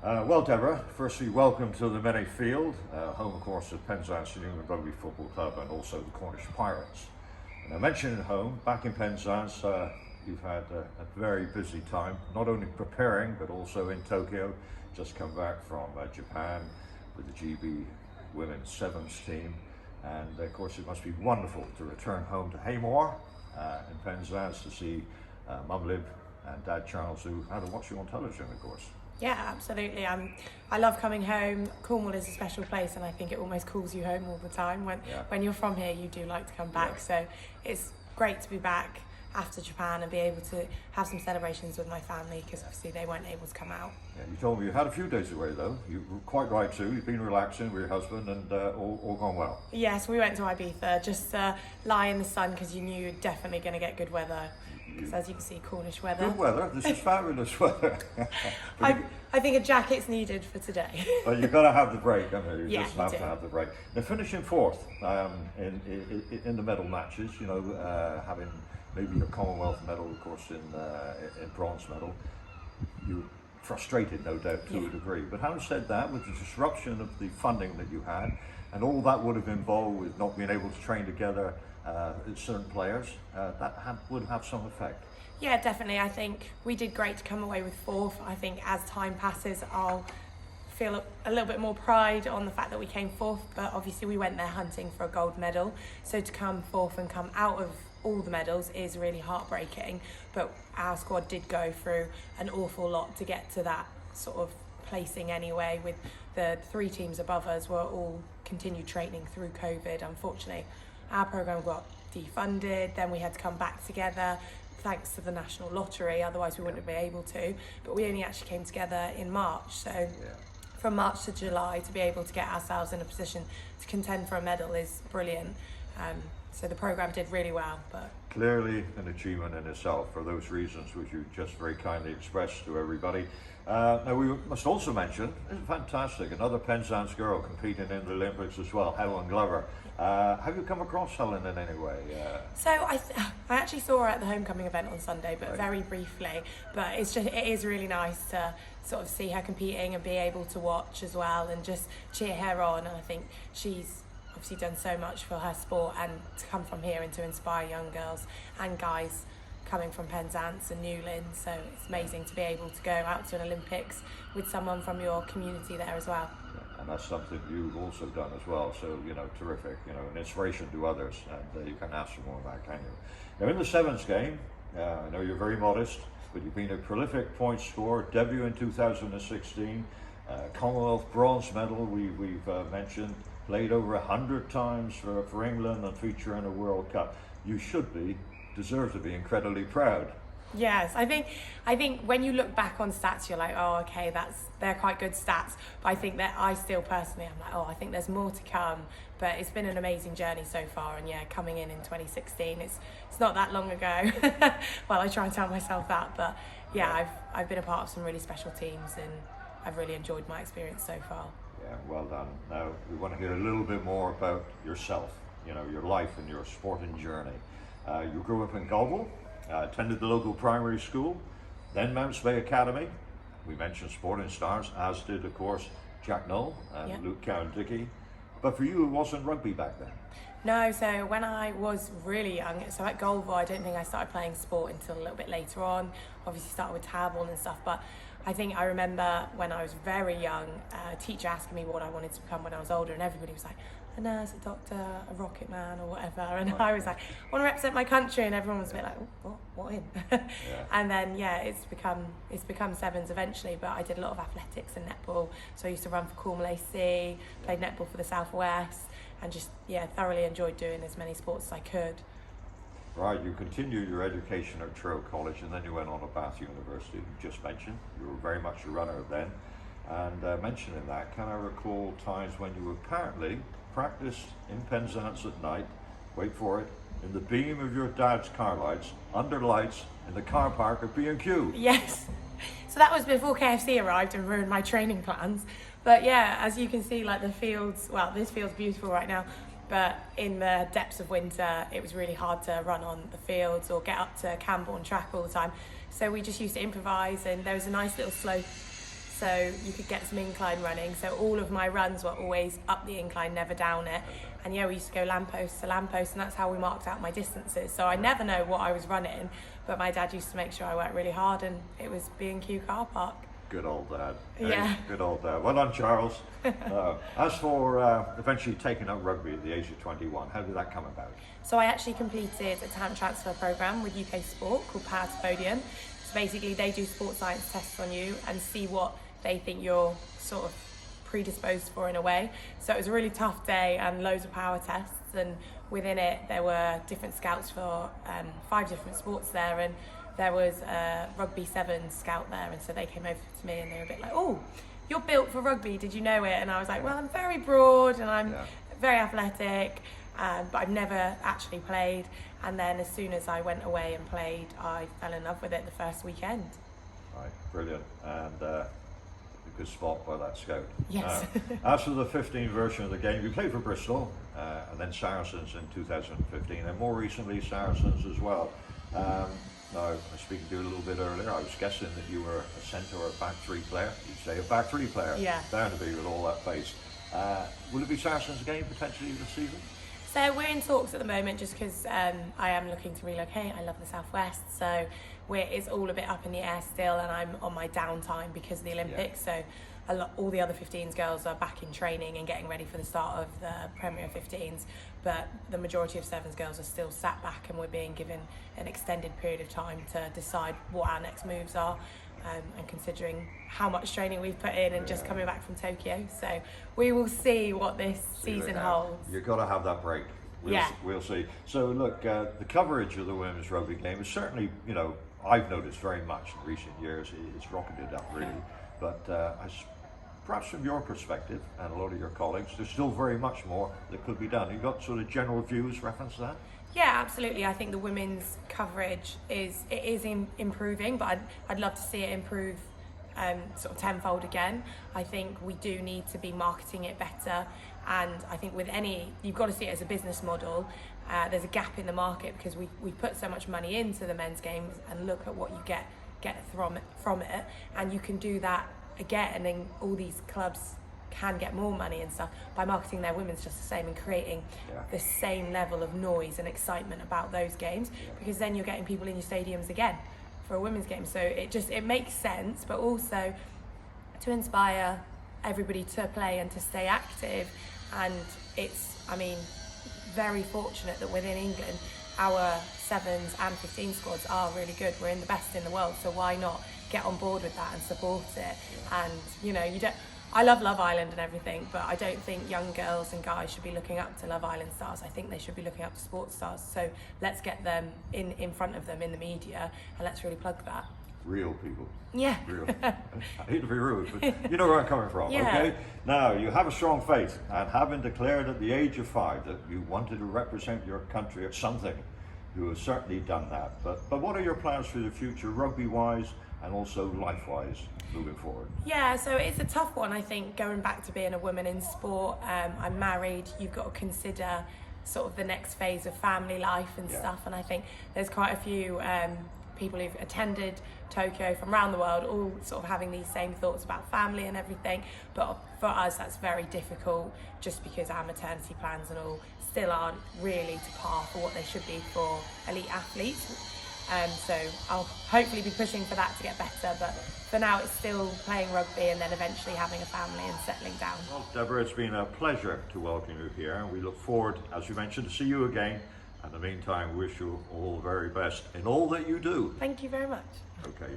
Well, Deborah, firstly, welcome to the Many Field, home, of course, of Penzance New England Rugby Football Club and also the Cornish Pirates. And I mentioned at home, back in Penzance, you've had a very busy time, not only preparing, but also in Tokyo. Just come back from Japan with the GB Women's Sevens team. And of course, it must be wonderful to return home to Haymore in Penzance to see Mum Liv and Dad Charles, who had to watch you on television, of course. Yeah, absolutely. I love coming home. Cornwall is a special place, and I think it almost calls you home all the time. When you're from here, you do like to come back. Yeah. So it's great to be back after Japan and be able to have some celebrations with my family, because obviously they weren't able to come out. Yeah, you told me you had a few days away though. You were quite right too. You've been relaxing with your husband and all gone well. Yes, we went to Ibiza, just lie in the sun because you knew you're definitely going to get good weather. Because as you can see, Cornish weather. Good weather. This is fabulous weather. I think a jacket's needed for today. Well, you've got to have the break, haven't you? You Yeah, just have to have the break. Now, finishing fourth in the medal matches, you know, having maybe your Commonwealth medal, of course, in bronze medal, you're frustrated, no doubt, to a degree. But having said that, with the disruption of the funding that you had, and all that would have involved with not being able to train together, certain players, would have some effect. Yeah, definitely. I think we did great to come away with fourth. I think as time passes, I'll feel a little bit more pride on the fact that we came fourth, but obviously we went there hunting for a gold medal. So to come fourth and come out of all the medals is really heartbreaking, but our squad did go through an awful lot to get to that sort of placing anyway. With the three teams above us were all continued training through COVID. Unfortunately, our programme got defunded, then we had to come back together thanks to the National Lottery, otherwise we wouldn't have been able to, but we only actually came together in March, so from March to July to be able to get ourselves in a position to contend for a medal is brilliant. So the programme did really well. But clearly an achievement in itself for those reasons which you just very kindly expressed to everybody. Now we must also mention, it's fantastic, another Penzance girl competing in the Olympics as well, Helen Glover. Have you come across Helen in any way? So I actually saw her at the homecoming event on Sunday, but very briefly. But it is really nice to sort of see her competing and be able to watch as well and just cheer her on. And I think she's obviously done so much for her sport, and to come from here and to inspire young girls and guys coming from Penzance and Newlyn, so it's amazing to be able to go out to an Olympics with someone from your community there as well. Yeah, and that's something you've also done as well, so you know, terrific, you know, an inspiration to others, and you can ask for more of that, can you? Now in the sevens game, I know you're very modest, but you've been a prolific point scorer, debut in 2016, Commonwealth bronze medal we've mentioned, played over 100 times for England and feature in a World Cup. You deserve to be incredibly proud. Yes, I think when you look back on stats, you're like, oh, okay, they're quite good stats. But I think that I still personally, I'm like, oh, I think there's more to come. But it's been an amazing journey so far, and coming in 2016, it's not that long ago. Well, I try and tell myself that, but I've been a part of some really special teams, and I've really enjoyed my experience so far. Yeah, well done. Now we want to hear a little bit more about yourself, you know, your life and your sporting journey. You grew up in Galway, attended the local primary school, then Mounts Bay Academy. We mentioned sporting stars, as did, of course, Jack Null and Luke Cowan-Dickey. But for you, it wasn't rugby back then. No, so when I was really young, so at Galway, I don't think I started playing sport until a little bit later on. Obviously started with tabble and stuff, but I think I remember when I was very young, a teacher asking me what I wanted to become when I was older, and everybody was like, a nurse, a doctor, a rocket man, or whatever. And I was like, I want to represent my country, and everyone was a bit like, what in? And then it's become sevens eventually, but I did a lot of athletics and netball. So I used to run for Cornwall AC, played netball for the South West, and just thoroughly enjoyed doing as many sports as I could. Right, you continued your education at Truro College, and then you went on to Bath University. You just mentioned you were very much a runner then, and mentioning that, can I recall times when you apparently practiced in Penzance at night, wait for it, in the beam of your dad's car lights, under lights, in the car park at B&Q. Yes, so that was before KFC arrived and ruined my training plans. But as you can see, like the fields, well, this field's beautiful right now, but in the depths of winter, it was really hard to run on the fields or get up to Camborne track all the time. So we just used to improvise, and there was a nice little so you could get some incline running. So all of my runs were always up the incline, never down it. And yeah, we used to go lamppost to lamppost, and that's how we marked out my distances. So I never know what I was running, but my dad used to make sure I worked really hard, and it was B&Q car park. Good old dad. Yeah. Hey, good old dad. Well done, Charles. As for eventually taking up rugby at the age of 21, how did that come about? So I actually completed a talent transfer programme with UK Sport called Power to Podium. So basically they do sports science tests on you and see what they think you're sort of predisposed for in a way. So it was a really tough day and loads of power tests, and within it there were different scouts for 5 different sports there, and there was a rugby 7 scout there, and so they came over to me and they were a bit like, oh, you're built for rugby, did you know it? And I was like, well, I'm very broad and I'm very athletic, but I've never actually played. And then as soon as I went away and played, I fell in love with it the first weekend. Right, brilliant. And a good spot by that scout. Yes. As for the 15 version of the game, you played for Bristol and then Saracens in 2015, and more recently Saracens as well. Now, I was speaking to you a little bit earlier, I was guessing that you were a centre or a back 3 player. You'd say a back 3 player. Yeah. Down to be with all that pace. Will it be Saracens again potentially this season? So we're in talks at the moment just because I am looking to relocate. I love the Southwest, so it's all a bit up in the air still, and I'm on my downtime because of the Olympics. So all the other 15s girls are back in training and getting ready for the start of the Premier 15s, but the majority of 7s girls are still sat back, and we're being given an extended period of time to decide what our next moves are. And considering how much training we've put in and just coming back from Tokyo, so we will see what this season holds. You've got to have that break. We'll see. So look, the coverage of the women's rugby game is certainly, I've noticed very much in recent years. It's rocketed up really, but perhaps from your perspective and a lot of your colleagues, there's still very much more that could be done. You've got sort of general views reference to that? Yeah, absolutely. I think the women's coverage is improving, but I'd love to see it improve sort of tenfold again. I think we do need to be marketing it better, and I think with you've got to see it as a business model. There's a gap in the market because we put so much money into the men's games, and look at what you get from it, and you can do that again, and all these clubs can get more money and stuff by marketing their women's just the same and creating the same level of noise and excitement about those games, because then you're getting people in your stadiums again for a women's game. So it makes sense, but also to inspire everybody to play and to stay active. And it's, very fortunate that within England our 7s and 15 squads are really good. We're in the best in the world, so why not get on board with that and support it? And I love Love Island and everything, but I don't think young girls and guys should be looking up to Love Island stars. I think they should be looking up to sports stars. So let's get them in front of them in the media, and let's really plug that. Real people. Yeah. Real. I hate to be rude, but you know where I'm coming from, okay? Now, you have a strong faith, and having declared at the age of 5 that you wanted to represent your country at something, you have certainly done that. But what are your plans for the future, rugby-wise and also life-wise, moving forward? Yeah, so it's a tough one, I think, going back to being a woman in sport. I'm married, you've got to consider sort of the next phase of family life and stuff, and I think there's quite a few people who've attended Tokyo from around the world, all sort of having these same thoughts about family and everything, but for us that's very difficult just because our maternity plans and all still aren't really to par for what they should be for elite athletes. So I'll hopefully be pushing for that to get better, but for now it's still playing rugby and then eventually having a family and settling down. Well, Deborah, it's been a pleasure to welcome you here, and we look forward, as you mentioned, to see you again. In the meantime, wish you all the very best in all that you do. Thank you very much. Okay.